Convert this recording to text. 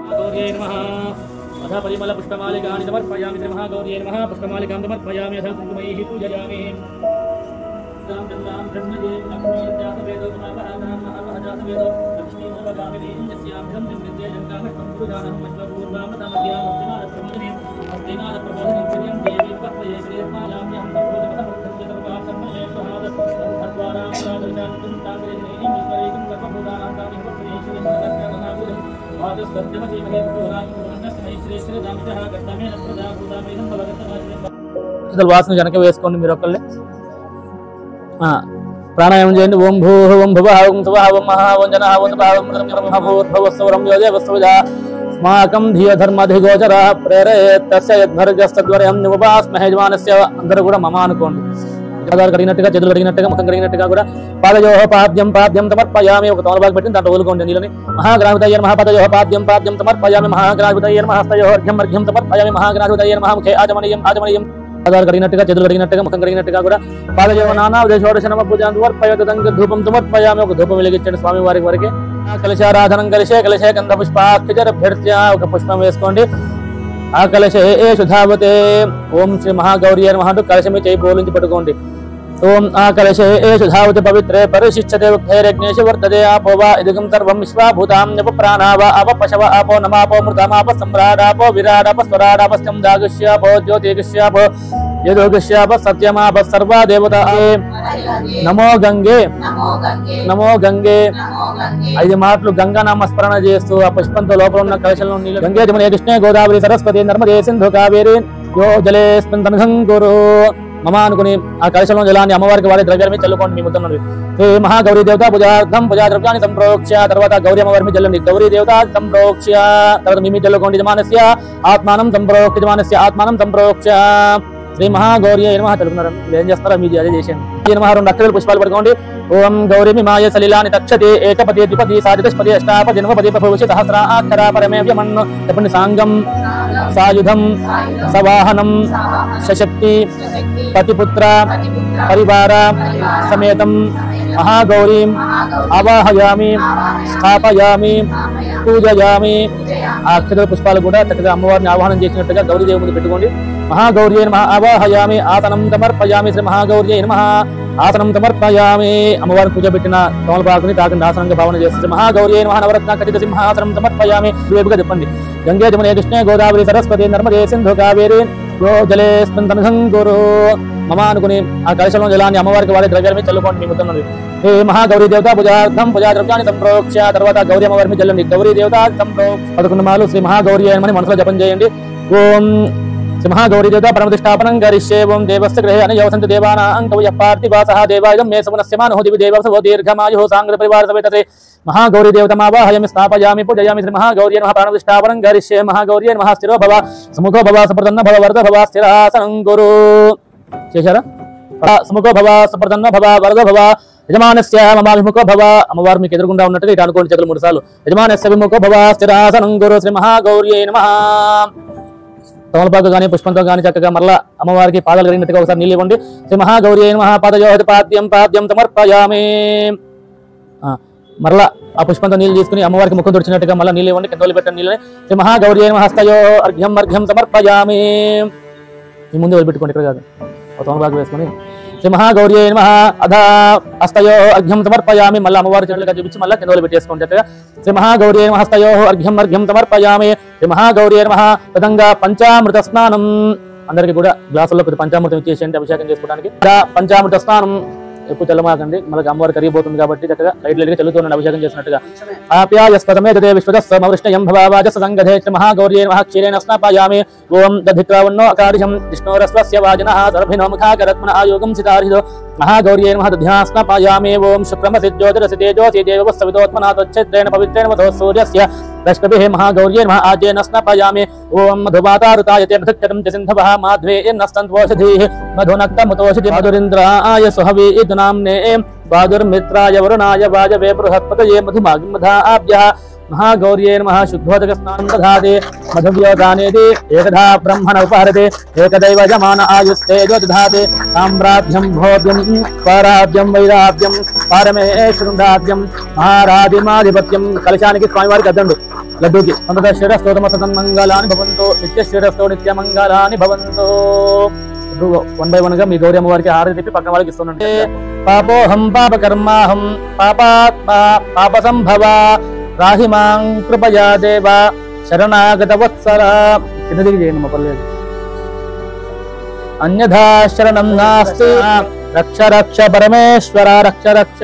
गौर्यै नमः अथ परिमल पुष्पमालिकानि समर्पयामि श्री महागौर्यै नमः पुष्पमालिकां समर्पयामि अथ कुङ्कुमैः पूजयामि राम चन्द्रां ब्रह्मजे लक्ष्मी जातवेदो महाभागां महाभाजातवेदो लक्ष्मी सर्वगामिनीं यस्याभ्यं विद्ये जङ्गामष्टं गुरुदानं मध्वपूर्वां तमद्यां अस्तिनादप्रबोधिनीं अस्तिनादप्रबोधिनीं श्रियं देवी पत्मये श्रीयस्मायाम्यहं तपोजपदमुक्तं च सर्वां कर्मणे स्वहाद तद्वारां प्रादर्शान्तं ताङ्गेनीं ईश्वरैकं सर्वभूतानां तामिं श्रीयं వాసన జనక వేసుకోండి మీరు ఒకళ్ళే ప్రాణాయామం చేయండి. ఓం భూ ఓం భువ ఓం శువ ఓం మహా ఓం జన ఓం భూర్భువస్వరం యోజవస్వజ స్మాకం ధియ ధర్మధిగోచర ప్రేరయేత్తస్య యద్భర్గస్తద్వరయం నివపాస్మహే యజమానస్య. అందరూ కూడా మమ అనుకోండి. పాదాలు కడిగినట్టుగా, చేతులు కడిగినట్టుగా, ముఖం కడిగినట్టుగా కూడా పాదయోహ పాద్యం పాద్యం సమర్పయామి. ఒక తమలపాకు పెట్టి దాంట్లో వదులుకోండి నీళ్ళని. మహాగ్రావితయ్య నమః పాదయోహ పాద్యం పాద్యం సమర్పయామి. మహాగ్రావితయ్య నమః హస్తయోః అర్ఘ్యం అర్ఘ్యం సమర్పయామి. మహాగ్రావితయ్య నమః ముఖే ఆచమనీయం ఆచమనీయం. పాదాలు కడిగినట్టుగా, చేతులు కడిగినట్టుగా, ముఖం కడిగినట్టుగా కూడా పాదయోహ నానావిధ నమ పూజాం సమర్పయామి. ధూపం సమర్పయామి. ఒక ధూపం వెలిగించండి స్వామి వారికి వరకే. కలశారాధనం కలిసే కలిసే గంధ పుష్పాక్షరభ్యర్త్య. ఒక పుష్పం వేసుకోండి. ఆ కలశే సుధావతే. ఓం శ్రీ మహాగౌర్య నమః అంటూ కలశమే చేయి పోలించి పట్టుకోండి. ఓం ఆ కలశే సుధావతి పవిత్రే పరిశిష్టతే ఉక్తైరగ్నేష వర్తతే. ఆపో వా ఇదగం సర్వం విశ్వాభూతాం నప ప్రాణావ అప పశవ ఆపో నమాపో మృతమాప సమ్రాడాపో విరాడాప స్వరాడాపస్యం దాగుష్యాపో జ్యోతిగుష్యాపో యదోగుష్యాప సత్యమాప సర్వా దేవతా. నమో గంగే నమో గంగే. 5 మాటలు గంగా నామస్మరణ చేస్తూ ఆ పుష్పంతో లోపల ఉన్న కలశంలో నీళ్ళు గంగే జమునే కృష్ణే గోదావరి సరస్వతి నర్మదే సింధు కావేరి యో జలేస్మిన్ తనహం కురు మమ అనుకుని ఆ కలశంలో జలాన్ని అమ్మవారికి వారి ద్రవ్యాన్ని చల్లుకోండి. మీ ముద్ద నుండి శ్రీ మహాగౌరీ దేవత పూజార్థం పూజా ద్రవ్యాన్ని సంప్రోక్ష. తర్వాత గౌరీ అమ్మవారి మీద జల్లండి. గౌరీ దేవత సంప్రోక్ష. తర్వాత మీ చల్లుకోండి. యజమానస్య ఆత్మానం సంప్రోక్ష. యజమానస్య ఆత్మానం సంప్రోక్ష. శ్రీ మహాగౌర్య నమః తెలుపుతున్నారు. ఏం చేస్తారో మీది అదే చేసేయండి. ఈ నమః 2 అక్షరాలు పుష్పాలు పట్టుకోండి. ఓం గౌరీ మాయ సలిలాని తక్షతే ఏకపదే ద్విపదే సాధితపదే అష్టాపదే నవపదే ప్రభూషి సహస్రాక్షర పరమే వ్యమన్. చెప్పండి. సాంగం సాయుధం సవాహనం సశక్తి పతిపుత్ర పరివార సమేతం మహాగౌరీం ఆవాహయామి స్థాపయామి పూజయామి. ఆ అక్షర పుష్పాలు కూడా చక్కగా అమ్మవారిని ఆవాహనం చేసినట్టుగా గౌరీదేవి ముందు పెట్టుకోండి. మహాగౌర్యై నమః ఆవాహయామి ఆసనం సమర్పయామి. శ్రీ మహాగౌర్యై నమః ఆసనం సమర్పయామి. అమ్మవారిని పూజ పెట్టిన తమలపాకుని తాకండి ఆసనంగా భావన చేస్తుంది. మహాగౌర్యై నమః నవరత్న ఖచ్చిత సింహాసనం సమర్పయామి. వేపుగా చెప్పండి. గంగే జమునే కృష్ణే గోదావరి సరస్వతి నర్మదే సింధు కావేరి యో జలేస్మిన్ తనహం కురు మమ అనుకుని ఆ కలశంలో జలాన్ని అమ్మవారికి వారి ద్రవ్యాల మీద చల్లుకోండి. మీ ముద్ద నుండి హే మహాగౌరీ దేవత పూజార్థం పూజా ద్రవ్యాన్ని సంప్రోక్ష. తర్వాత గౌరీ అమ్మవారి మీద జల్లండి. గౌరీ దేవత సంప్రోక్ష. 11 మార్లు శ్రీ మహాగౌరీ అని మనసులో జపం చేయండి. ఓం శ్రీ మహాగౌరీ దేవత పరమతిష్టాపనం కరిష్యే. ఓం దేవస్య గృహే అనయోసంతి దేవానాం కవయ పార్థివాసః దేవాయుధం మే సుమనస్య మానో దివి దేవసవో దీర్ఘమాయుః సాంగ పరివార సమేతతే. మహాగౌరీ దేవతమావాహయామి స్థాపయామి పూజయామి. శ్రీ మహాగౌరీ నమః ప్రాణప్రతిష్ఠాపనం కరిష్యే. మహాగౌరీ నమః స్థిరో భవ సముఖో భవ సప్రసన్న భవ వరద భవ స్థిరాసనం కురు. చేశారా? సముఖో భవ సప్రసన్న భవ వరద భవ యజమానస్య మమాభిముఖో భవ. అమ్మవారు మీకు ఎదురుగుండా ఉన్నట్టుగా ఇటు అనుకోండి. చేతులు 3 సార్లు. యజమానస్య విముఖో భవ స్థిరాసనం కురు. శ్రీ మహాగౌరీ నమః. తమలపాకు కానీ పుష్పంతో కానీ చక్కగా మరలా అమ్మవారికి పాదాలు కడిగినట్టుగా ఒకసారి నీళ్ళు ఇవ్వండి. శ్రీ మహాగౌరీ నమః పాదయోః పాద్యం పాద్యం సమర్పయామి. మరలా ఆ పుష్పంతో నీళ్ళు తీసుకుని అమ్మవారికి ముఖం తుడిచినట్టుగా మళ్ళీ నీళ్ళు ఇవ్వండి. కింద వదిలిపెట్టండి నీళ్ళని. శ్రీ మహాగౌరీ నమః హస్తయోః అర్ఘ్యం అర్ఘ్యం సమర్పయామి. ఈ ముందు వదిలిపెట్టుకోండి, ఇక్కడ కాదు. తమలపాకు వేసుకొని శ్రీ మహాగౌరీ నమః అధ హస్తయోః అర్ఘ్యం సమర్పయామి. మళ్ళీ అమ్మవారి చెట్లుగా చూపించి మళ్ళీ కింద వదిలిపెట్టేసుకోండి. చక్కగా శ్రీ మహాగౌరీ నమః హస్తయోః అర్ఘ్యం అర్ఘ్యం సమర్పయామి. శ్రీ మహాగౌరీ నమః విధంగా పంచామృత స్నానం. అందరికీ కూడా గ్లాసుల్లో కొద్ది పంచామృతం ఇచ్చేసేయండి అభిషేకం చేసుకోవడానికి. పంచామృత స్నానం ఎక్కువ చల్లమాకండి, మనకి అమ్మవారు కరిగిపోతుంది కాబట్టి చక్కగా లైట్ లైట్గా చల్లుతూనండి అభిషేకం చేసినట్టుగా. ఆప్యాయస్పదమేదే విశ్వదస్వమవృష్టయం భవావాజస సంగధే శ్రీ మహాగౌర్యై నమః క్షీరేణ స్నాపయామి. ఓం దధిత్రావన్నో అకారిషం విష్ణోరస్వస్య వాజినః సర్భినో ముఖాకరత్మన ఆయోగం సితారిదో. మహాగౌర్యై నమః దధ్యాస్నాపయామి. ఓం శుక్రమసి జ్యోతిరసి తేజోసి దేవస్తవితోత్మనా త్వచ్ఛేత్రేణ పవిత్రేణ సూర్యస్య రశ్మిభిః మహాగౌర్యై నమః ఆజేన స్నాపయామి. ఓం మధుమాతారుతాయతే పృథక్చరం చ సింధవః మాధ్వే నస్తంత్వోషధీః మధునక్తముతోషధి మధురింద్రాయ సుహవీ నామ్నే బాదుర్మిత్రాయ వరుణాయ వాజవే బృహత్పతయే మధుమాగ్మధాభ్యః. మహాగౌర్యై నమః శుద్ధోదక స్నానం దధాతి. मधुव्योदानेति एकधा ब्रह्मण उपहरति एकदैवजमान आयुस्तेजो दधाति साम्राज्यं भोग्यं स्वाराज्यं वैराज्यं पारमेश्वरुडाज्यं महाराजिमाधिपत्यं कलशानिकी स्वामिवारिकी अद्దండు लड्डूकी संतत श्रीरस्तोतम सतन्मंगलानि भवन्तु नित्य श्रीरस्तो नित्यमंगलानि भवन्तु 1 by 1 గా మీ గౌరీ అమ్మవారికి హారతి తిప్పి పక్కన వాళ్ళకి ఇస్తున్నాను పాపోహం పాపకర్మాహం పాపాత్మా పాపసంభవ రాహిమాం కృపయా దేవ శరణాగత వత్సల కిందకి చేయండి మా పర్లేదు అన్యథా శరణం నాస్తి రక్ష రక్ష పరమేశ్వర రక్ష రక్ష